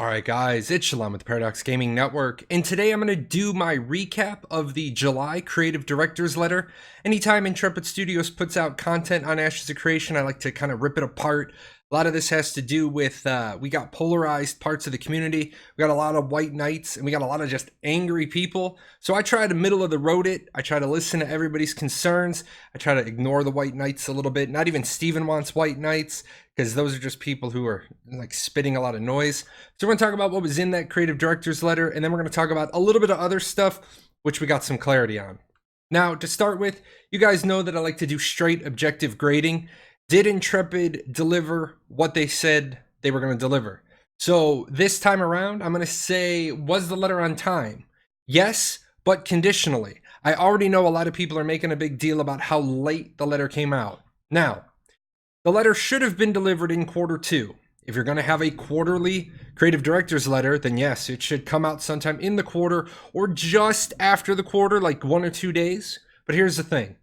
Alright guys, it's Shalom with the Paradox Gaming Network, and today I'm going to do my recap of the July Creative Directors Letter. Anytime Intrepid Studios puts out content on Ashes of Creation, I like to kind of rip it apart. A lot of this has to do with, we got polarized parts of the community, we got a lot of white knights, and we got a lot of just angry people. So I try to middle of the road it, I try to listen to everybody's concerns, I try to ignore the white knights a little bit. Not even Steven wants white knights, because those are just people who are like spitting a lot of noise. So we're going to talk about what was in that creative director's letter, and then we're going to talk about a little bit of other stuff, which we got some clarity on. Now, to start with, you guys know that I like to do straight objective grading. Did Intrepid deliver what they said they were going to deliver? So this time around, I'm going to say, was the letter on time? Yes, but conditionally. I already know a lot of people are making a big deal about how late the letter came out. Now, the letter should have been delivered in Q2. If you're going to have a quarterly creative director's letter, then yes, it should come out sometime in the quarter or just after the quarter, like 1 or 2 days. But here's the thing.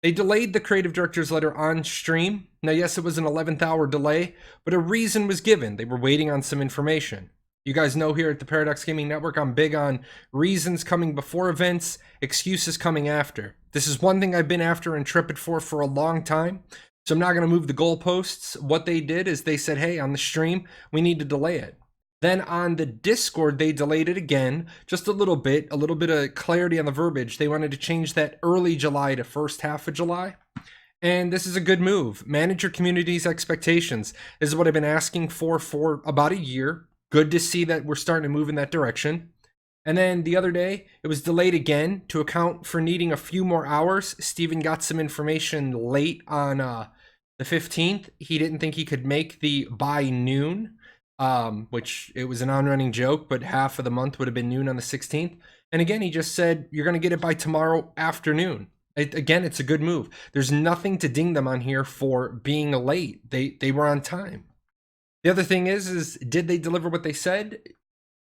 They delayed the creative director's letter on stream. Now, yes, it was an 11th hour delay, but a reason was given. They were waiting on some information. You guys know here at the Paradox Gaming Network, I'm big on reasons coming before events, excuses coming after. This is one thing I've been after Intrepid for a long time. So I'm not going to move the goalposts. What they did is they said, hey, on the stream, we need to delay it. Then on the Discord, they delayed it again, just a little bit of clarity on the verbiage. They wanted to change that early July to first half of July. And this is a good move. Manage your community's expectations. This is what I've been asking for about a year. Good to see that we're starting to move in that direction. And then the other day, it was delayed again to account for needing a few more hours. Steven got some information late on the 15th. He didn't think he could make the by noon, which it was an on-running joke, but half of the month would have been noon on the 16th. And again, he just said, you're going to get it by tomorrow afternoon. Again, it's a good move. There's nothing to ding them on here for being late. They were on time. The other thing is did they deliver what they said?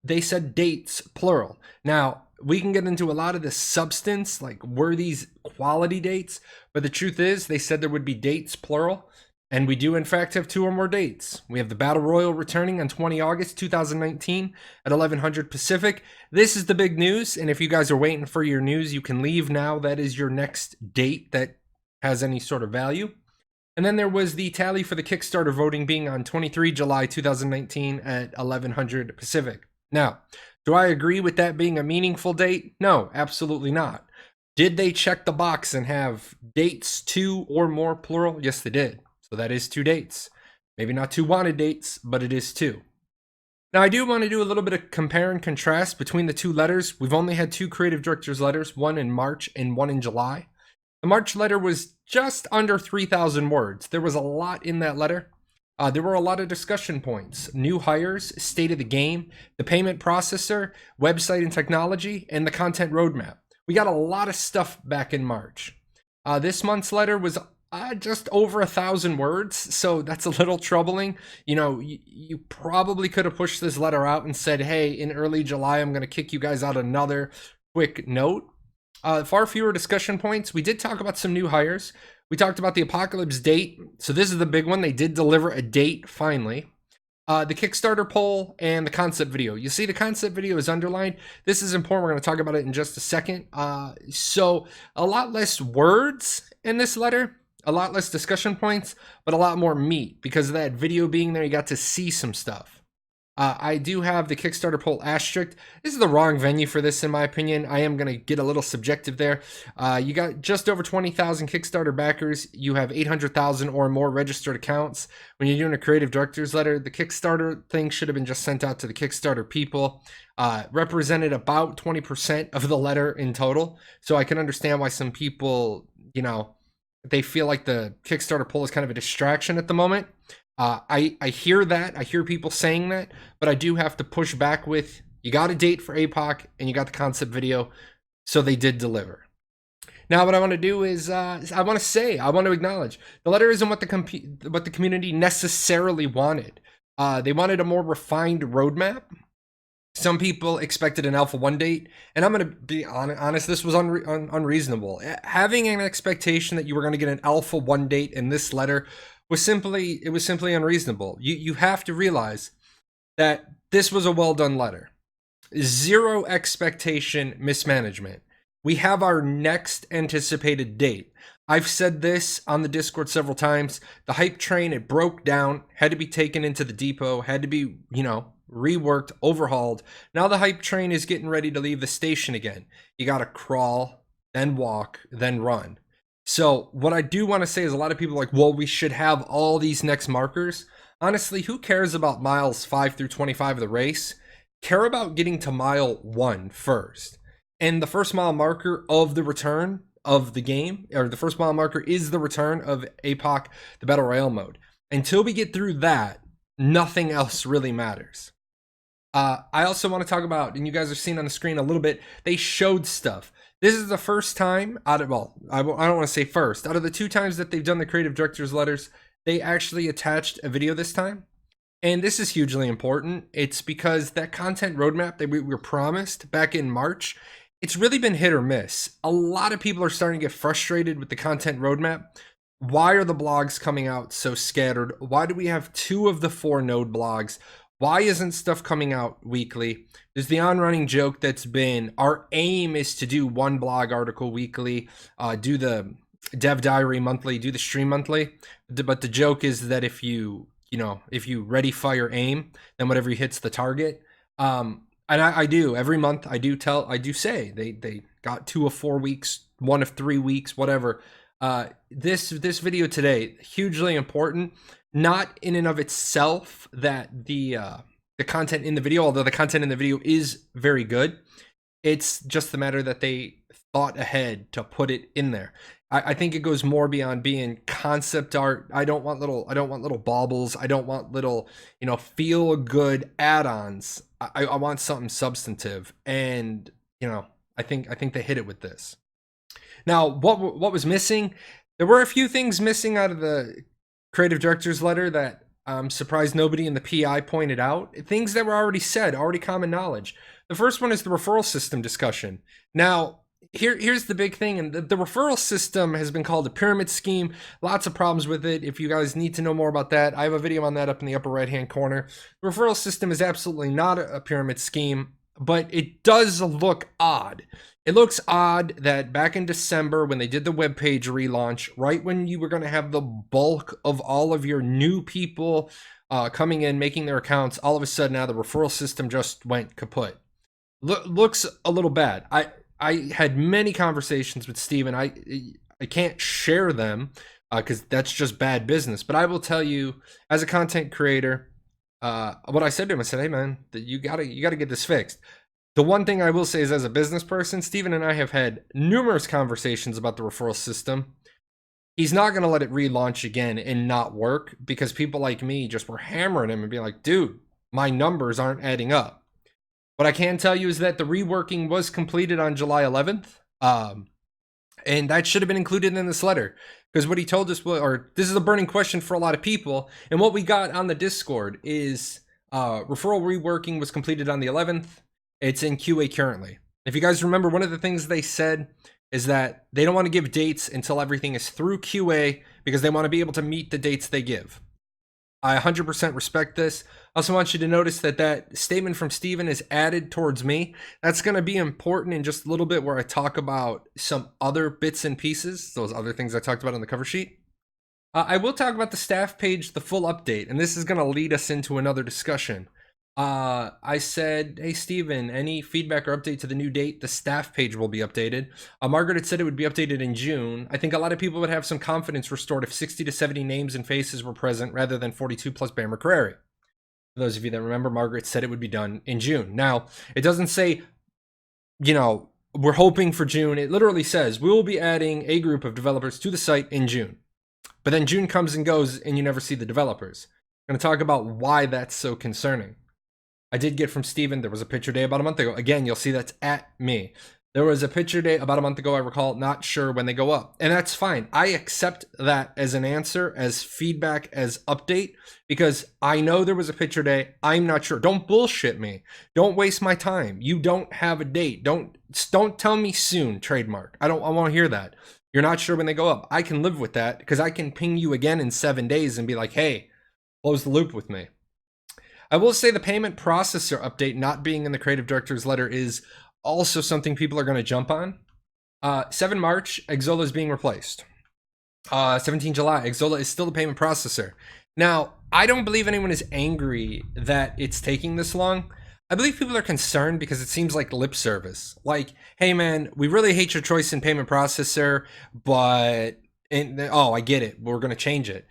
They said dates, plural. Now, we can get into a lot of the substance, like were these quality dates? But the truth is, they said there would be dates, plural. And we do, in fact, have 2 or more dates. We have the Battle Royale returning on 20 August 2019 at 1100 Pacific. This is the big news. And if you guys are waiting for your news, you can leave now. That is your next date that has any sort of value. And then there was the tally for the Kickstarter voting being on 23 July 2019 at 1100 Pacific. Now, do I agree with that being a meaningful date? No, absolutely not. Did they check the box and have dates 2 or more plural? Yes, they did. So that is 2 dates. Maybe not 2 wanted dates, but it is 2. Now, I do want to do a little bit of compare and contrast between the 2 letters. We've only had 2 creative directors letters, one in March and one in July. The March letter was just under 3,000 words. There was a lot in that letter. There were a lot of discussion points, new hires, state of the game, the payment processor, website and technology, and the content roadmap. We got a lot of stuff back in March. This month's letter was just over 1,000 words, so that's a little troubling. You know, you probably could have pushed this letter out and said, hey, in early July, I'm going to kick you guys out another quick note. Far fewer discussion points. We did talk about some new hires. We talked about the Apocalypse date. So this is the big one. They did deliver a date finally. The Kickstarter poll and the concept video. You see the concept video is underlined. This is important. We're going to talk about it in just a second. So a lot less words in this letter, a lot less discussion points, but a lot more meat because of that video being there. You got to see some stuff. I do have the Kickstarter poll asterisk. This is the wrong venue for this, in my opinion. I am going to get a little subjective there. You got just over 20,000 Kickstarter backers. You have 800,000 or more registered accounts. When you're doing a creative director's letter, the Kickstarter thing should have been just sent out to the Kickstarter people. Represented about 20% of the letter in total. So I can understand why some people, you know, they feel like the Kickstarter poll is kind of a distraction at the moment. I hear that. I hear people saying that, but I do have to push back with, you got a date for APOC and you got the concept video, so they did deliver. Now, what I want to do is, I want to acknowledge, the letter isn't what the community necessarily wanted. They wanted a more refined roadmap. Some people expected an Alpha 1 date, and I'm going to be honest, this was unreasonable. Having an expectation that you were going to get an Alpha 1 date in this letter was simply unreasonable. You have to realize that This was a well done letter. Zero expectation mismanagement. We have our next anticipated date. I've said this on the Discord several times. The hype train, it broke down, had to be taken into the depot, had to be, reworked, overhauled. Now the hype train is getting ready to leave the station again. You got to crawl, then walk, then run. So what I do want to say is a lot of people are like, well, we should have all these next markers. Honestly, who cares about miles 5 through 25 of the race? Care about getting to mile 1 first. And the first mile marker of the return of the game, or the first mile marker is the return of APOC, the Battle Royale mode. Until we get through that, nothing else really matters. I also want to talk about, and you guys are seeing on the screen a little bit, they showed stuff. This is the first time I don't want to say first. Out of the 2 times that they've done the creative director's letters, they actually attached a video this time. And this is hugely important. It's because that content roadmap that we were promised back in March, it's really been hit or miss. A lot of people are starting to get frustrated with the content roadmap. Why are the blogs coming out so scattered? Why do we have 2 of the 4 node blogs? Why isn't stuff coming out weekly? There's the on-running joke that's been, our aim is to do 1 blog article weekly, do the dev diary monthly, do the stream monthly. But the joke is that if you ready, fire, aim, then whatever hits the target. And I do every month. I do say they got 2 of 4 weeks, 1 of 3 weeks, whatever. This video today, hugely important. Not in and of itself that the content in the video, although the content in the video is very good. It's just the matter that they thought ahead to put it in there. I think it goes more beyond being concept art. I don't want little baubles. I don't want little, feel good add-ons. I want something substantive. And, I think they hit it with this. Now, what was missing? There were a few things missing out of the creative director's letter that I'm surprised nobody in the PI pointed out. Things that were already said, already common knowledge. The first one is the referral system discussion. Now, here's the big thing, and the referral system has been called a pyramid scheme. Lots of problems with it. If you guys need to know more about that, I have a video on that up in the upper right-hand corner. The referral system is absolutely not a pyramid scheme, but it does look odd. It looks odd that back in December when they did the webpage relaunch, right when you were going to have the bulk of all of your new people coming in, making their accounts, all of a sudden now the referral system just went kaput. Looks a little bad. I had many conversations with Steven. I can't share them because that's just bad business. But I will tell you, as a content creator, what I said to him, I said, "Hey man, you gotta get this fixed." The one thing I will say is, as a business person, Steven and I have had numerous conversations about the referral system. He's not going to let it relaunch again and not work because people like me just were hammering him and being like, dude, my numbers aren't adding up. What I can tell you is that the reworking was completed on July 11th. And that should have been included in this letter because what he told us, this is a burning question for a lot of people. And what we got on the Discord is referral reworking was completed on the 11th. It's in QA currently. If you guys remember, one of the things they said is that they don't want to give dates until everything is through QA because they want to be able to meet the dates they give. I 100% respect this. I also want you to notice that that statement from Steven is added towards me. That's going to be important in just a little bit where I talk about some other bits and pieces, those other things I talked about on the cover sheet. I will talk about the staff page, the full update, and this is going to lead us into another discussion. I said, hey, Steven, any feedback or update to the new date? The staff page will be updated. Margaret had said it would be updated in June. I think a lot of people would have some confidence restored if 60 to 70 names and faces were present rather than 42 plus Bam McCrary. For those of you that remember, Margaret said it would be done in June. Now, it doesn't say, we're hoping for June. It literally says, we will be adding a group of developers to the site in June. But then June comes and goes and you never see the developers. I'm going to talk about why that's so concerning. I did get from Steven, there was a picture day about a month ago. Again, you'll see that's at me. There was a picture day about a month ago, I recall, not sure when they go up. And that's fine. I accept that as an answer, as feedback, as update, because I know there was a picture day. I'm not sure. Don't bullshit me. Don't waste my time. You don't have a date. Don't tell me soon, trademark. I want to hear that. You're not sure when they go up. I can live with that because I can ping you again in 7 days and be like, hey, close the loop with me. I will say the payment processor update not being in the creative director's letter is also something people are going to jump on. 7 March, Exola is being replaced. 17 July, Exola is still the payment processor. Now, I don't believe anyone is angry that it's taking this long. I believe people are concerned because it seems like lip service. Like, hey man, we really hate your choice in payment processor, but I get it. We're going to change it.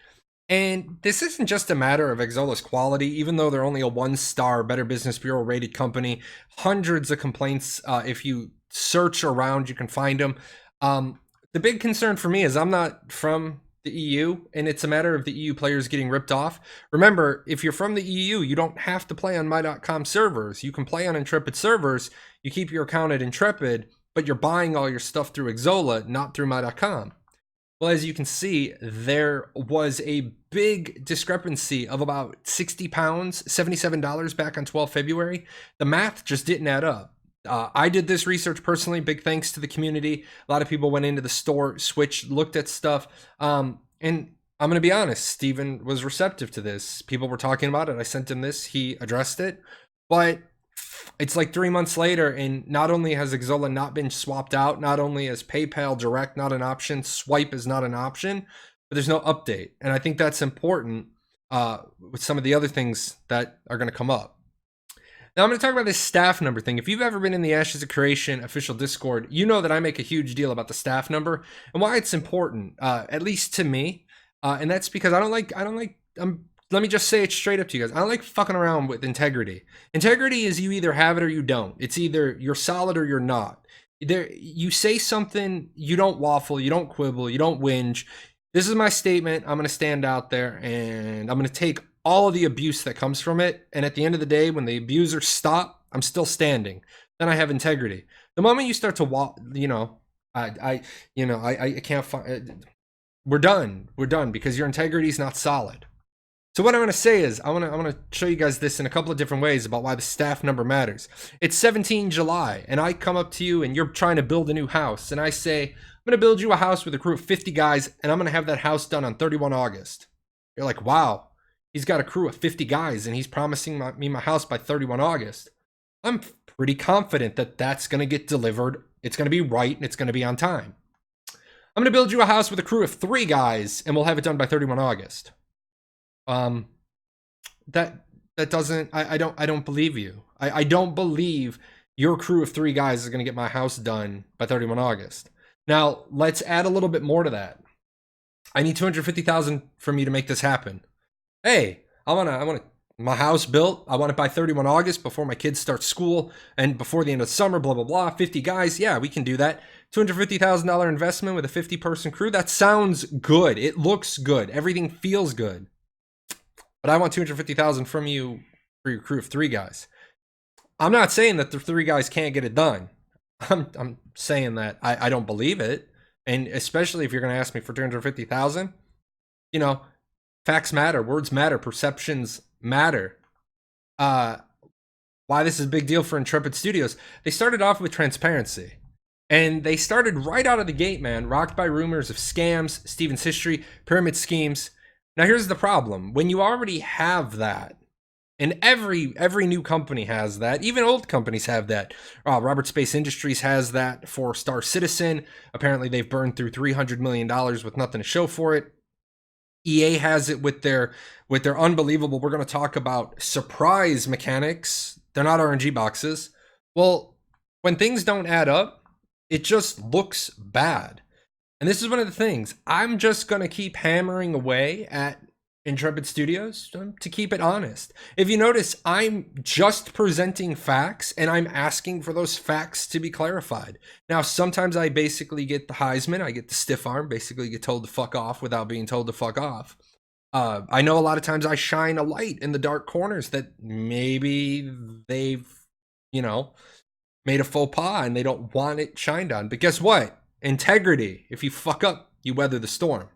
And this isn't just a matter of Exola's quality, even though they're only a 1-star Better Business Bureau rated company. Hundreds of complaints. If you search around, you can find them. The big concern for me is I'm not from the EU, and it's a matter of the EU players getting ripped off. Remember, if you're from the EU, you don't have to play on my.com servers. You can play on Intrepid servers. You keep your account at Intrepid, but you're buying all your stuff through Exola, not through my.com. Well, as you can see, there was a big discrepancy of about 60 pounds, $77 back on 12 February. The math just didn't add up. I did this research personally. Big thanks to the community. A lot of people went into the store, switched, looked at stuff. And I'm going to be honest, Steven was receptive to this. People were talking about it. I sent him this. He addressed it. But it's like 3 months later, and not only has Exola not been swapped out, not only is PayPal Direct not an option, Swipe is not an option, but there's no update. And I think that's important with some of the other things that are going to come up. Now, I'm going to talk about this staff number thing. If you've ever been in the Ashes of Creation official Discord, you know that I make a huge deal about the staff number and why it's important, at least to me. And that's because let me just say it straight up to you guys. I don't like fucking around with integrity. Integrity is you either have it or you don't. It's either you're solid or you're not. You say something, you don't waffle, you don't quibble, you don't whinge. This is my statement. I'm going to stand out there and I'm going to take all of the abuse that comes from it. And at the end of the day, when the abusers stop, I'm still standing. Then I have integrity. The moment you start to, I can't find. We're done. We're done because your integrity is not solid. So what I'm going to say is I want to show you guys this in a couple of different ways about why the staff number matters. It's 17 July, and I come up to you and you're trying to build a new house, and I say, I'm going to build you a house with a crew of 50 guys, and I'm going to have that house done on 31 August. You're like, wow, he's got a crew of 50 guys, and he's promising me my house by 31 August. I'm pretty confident that that's going to get delivered. It's going to be right, and it's going to be on time. I'm going to build you a house with a crew of 3 guys, and we'll have it done by 31 August. That doesn't, I don't believe you. I don't believe your crew of 3 guys is going to get my house done by 31 August. Now, let's add a little bit more to that. I need 250,000 from you to make this happen. Hey, I want my house built. I want it by 31 August before my kids start school and before the end of summer, blah, blah, blah. 50 guys. Yeah, we can do that. $250,000 investment with a 50-person crew. That sounds good. It looks good. Everything feels good. But I want 250,000 from you for your crew of 3 guys. I'm not saying that the 3 guys can't get it done. I'm saying that I don't believe it. And especially if you're going to ask me for 250,000, facts matter, words matter, perceptions matter. Why this is a big deal for Intrepid Studios. They started off with transparency. And they started right out of the gate, man, rocked by rumors of scams, Steven's history, pyramid schemes. Now, here's the problem. When you already have that, and every new company has that, even old companies have that. Robert Space Industries has that for Star Citizen. Apparently, they've burned through $300 million with nothing to show for it. EA has it with their unbelievable, we're going to talk about surprise mechanics. They're not RNG boxes. Well, when things don't add up, it just looks bad. And this is one of the things. I'm just going to keep hammering away at Intrepid Studios to keep it honest. If you notice, I'm just presenting facts and I'm asking for those facts to be clarified. Now, sometimes I basically get the Heisman, I get the stiff arm, basically get told to fuck off without being told to fuck off. I know a lot of times I shine a light in the dark corners that maybe they've, made a faux pas and they don't want it shined on. But guess what? Integrity. If you fuck up, you weather the storm.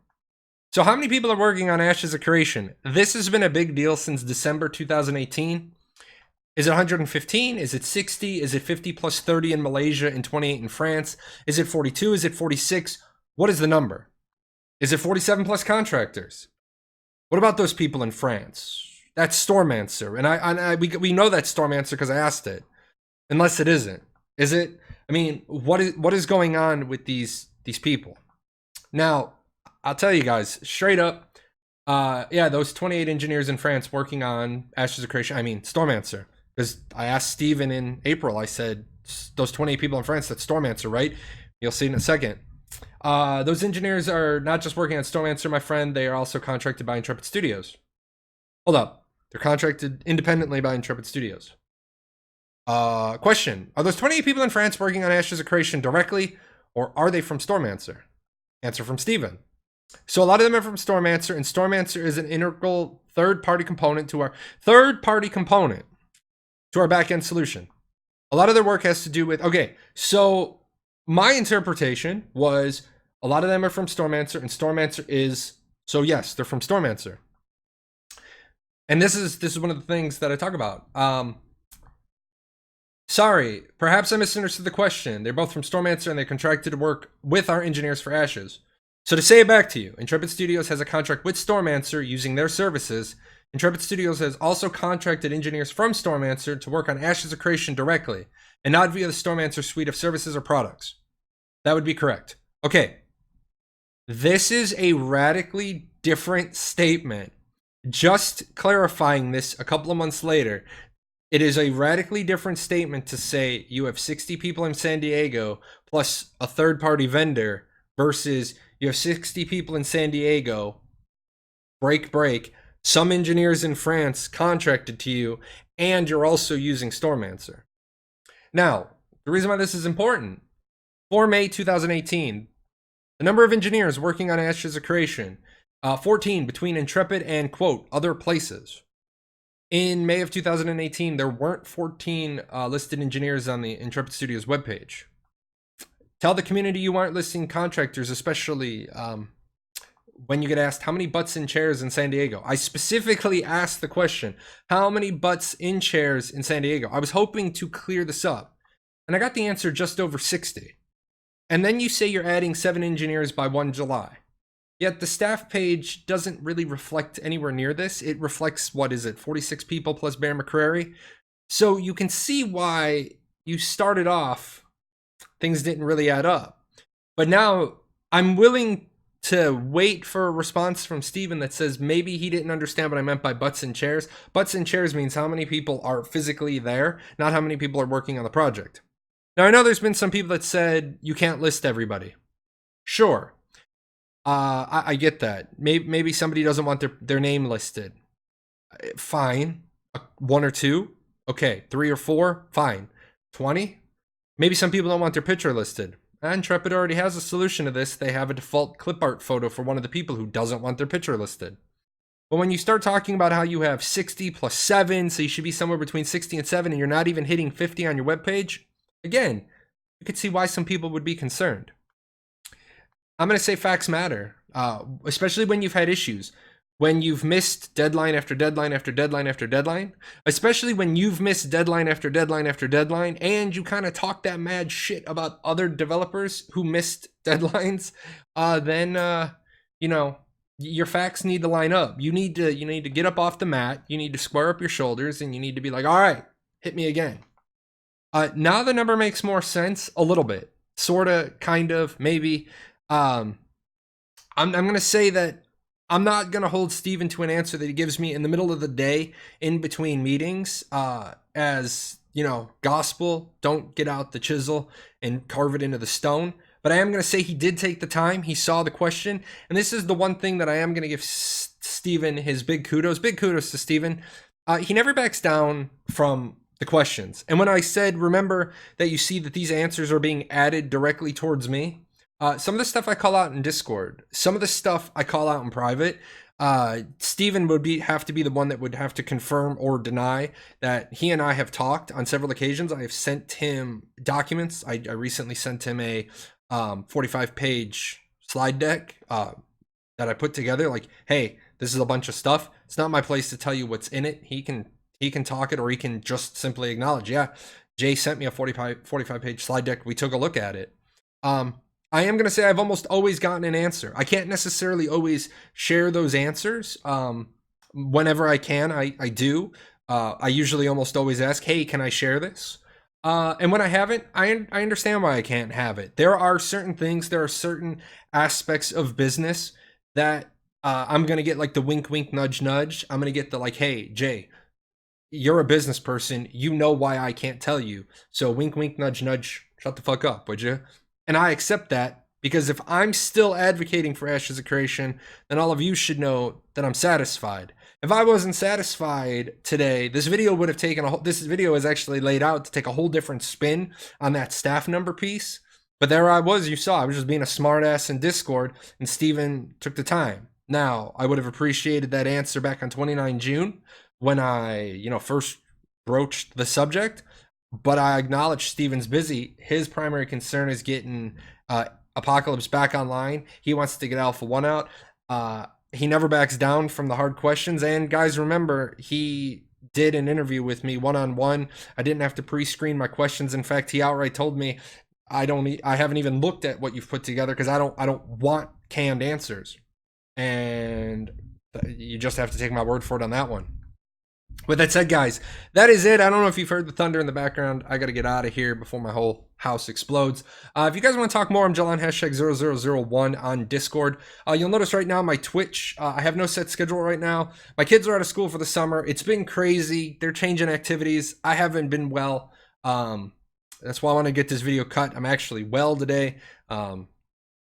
So how many people are working on Ashes of Creation? This has been a big deal since December 2018. Is it 115? Is it 60? Is it 50 plus 30 in Malaysia and 28 in France? Is it 42? Is it 46? What is the number? Is it 47 plus contractors? What about those people in France? That's Stormmancer, and we know that's Stormmancer because I asked it. Unless it isn't, is it? I mean, what is going on with these people? Now, I'll tell you guys straight up. Yeah, those 28 engineers in France working on Ashes of Creation. I mean, Stormmancer. Because I asked Steven in April. I said those 28 people in France. That's Stormmancer, right? You'll see in a second. Those engineers are not just working on Stormmancer, my friend. They are also contracted by Intrepid Studios. Hold up. They're contracted independently by Intrepid Studios. Question. Are those 28 people in France working on Ashes of Creation directly, or are they from Stormmancer? Answer from Steven. So a lot of them are from Stormmancer, and Stormmancer is an integral third-party component to our back-end solution. A lot of their work has to do with, okay, so my interpretation was a lot of them are from Stormmancer, and Stormmancer is, so yes, they're from Stormmancer. And this is one of the things that I talk about. Sorry, perhaps I misunderstood the question. They're both from Stormmancer and they contracted to work with our engineers for Ashes. So to say it back to you, Intrepid Studios has a contract with Stormmancer using their services. Intrepid Studios has also contracted engineers from Stormmancer to work on Ashes of Creation directly, and not via the Stormmancer suite of services or products. That would be correct. Okay. This is a radically different statement. Just clarifying this a couple of months later, it is a radically different statement to say you have 60 people in San Diego plus a third-party vendor versus you have 60 people in San Diego, break, some engineers in France contracted to you, and you're also using Stormmancer. Now, the reason why this is important, for May 2018, the number of engineers working on Ashes of Creation, 14 between Intrepid and, quote, other places. In May of 2018, there weren't 14 listed engineers on the Intrepid Studios webpage. Tell the community you aren't listing contractors, especially when you get asked how many butts in chairs in San Diego. I specifically asked the question, how many butts in chairs in San Diego? I was hoping to clear this up, and I got the answer just over 60. And then you say you're adding 7 engineers by 1 July. Yet the staff page doesn't really reflect anywhere near this. It reflects, 46 people plus Bear McCrary. So you can see why you started off, things didn't really add up. But now I'm willing to wait for a response from Steven that says maybe he didn't understand what I meant by butts in chairs. Butts in chairs means how many people are physically there, not how many people are working on the project. Now I know there's been some people that said you can't list everybody. Sure. I get that. Maybe somebody doesn't want their name listed. Fine. 1 or 2. Okay. 3 or 4. Fine. 20. Maybe some people don't want their picture listed. Intrepid already has a solution to this. They have a default clip art photo for one of the people who doesn't want their picture listed. But when you start talking about how you have 60 plus 7, so you should be somewhere between 60 and 7, and you're not even hitting 50 on your webpage, again, you could see why some people would be concerned. I'm going to say facts matter, especially when you've had issues. When you've missed deadline after deadline after deadline after deadline, especially when you've missed deadline after deadline after deadline, and you kind of talk that mad shit about other developers who missed deadlines, then your facts need to line up. You need to get up off the mat. You need to square up your shoulders, and you need to be like, all right, hit me again. Now the number makes more sense a little bit, sorta, kind of, maybe. I'm gonna say that I'm not gonna hold Steven to an answer that he gives me in the middle of the day in between meetings, as gospel. Don't get out the chisel and carve it into the stone. But I am gonna say he did take the time. He saw the question, and this is the one thing that I am gonna give Steven his big kudos. Big kudos to Steven. He never backs down from the questions. And when I said, remember that you see that these answers are being added directly towards me. Some of the stuff I call out in Discord. Some of the stuff I call out in private. Steven would have to be the one that would have to confirm or deny that he and I have talked on several occasions. I have sent him documents. I recently sent him a 45-page slide deck that I put together. Like, hey, this is a bunch of stuff. It's not my place to tell you what's in it. He can talk it, or he can just simply acknowledge, yeah, Jay sent me a 45-page slide deck. We took a look at it. I am going to say I've almost always gotten an answer. I can't necessarily always share those answers Whenever I can, I do. I usually almost always ask, hey, can I share this? And when I haven't, I understand why I can't have it. There are certain things, there are certain aspects of business that I'm going to get like the wink, wink, nudge, nudge. I'm going to get the like, hey, Jay, you're a business person. You know why I can't tell you. So wink, wink, nudge, nudge, shut the fuck up, would you? And I accept that because if I'm still advocating for Ashes of Creation, then all of you should know that I'm satisfied. If I wasn't satisfied today, this video would have taken a whole, this video is actually laid out to take a whole different spin on that staff number piece. But there I was, you saw, I was just being a smartass in Discord, and Steven took the time. Now, I would have appreciated that answer back on 29 June when I, first broached the subject, but I acknowledge Steven's busy. His primary concern is getting Apocalypse back online. He wants to get Alpha 1 out. He never backs down from the hard questions. And guys, remember, he did an interview with me one-on-one. I didn't have to pre-screen my questions. In fact, he outright told me, I haven't even looked at what you've put together because I don't want canned answers. And you just have to take my word for it on that one. With that said, guys, that is it. I don't know if you've heard the thunder in the background. I got to get out of here before my whole house explodes. If you guys want to talk more, I'm Jelon #0001 on Discord. You'll notice right now my Twitch, I have no set schedule right now. My kids are out of school for the summer. It's been crazy. They're changing activities. I haven't been well. That's why I want to get this video cut. I'm actually well today.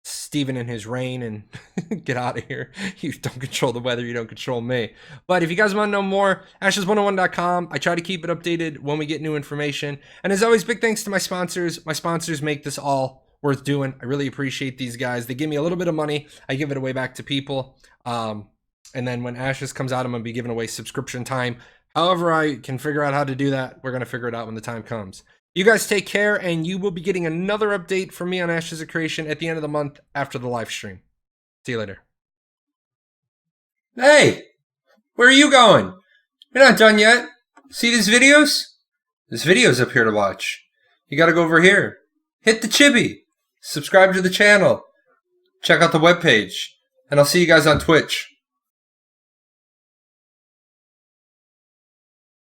Steven in his reign, and get out of here. You don't control the weather, you don't control me. But if you guys want to know more, ashes101.com. I try to keep it updated when we get new information. And as always, big thanks to my sponsors. My sponsors make this all worth doing. I really appreciate these guys. They give me a little bit of money. I give it away back to people. And then when Ashes comes out, I'm going to be giving away subscription time. However I can figure out how to do that, we're going to figure it out when the time comes. You guys take care, and you will be getting another update from me on Ashes of Creation at the end of the month after the live stream. See you later. Hey, where are you going? You're not done yet. See these videos? This video's up here to watch. You gotta go over here. Hit the chibi. Subscribe to the channel. Check out the webpage. And I'll see you guys on Twitch.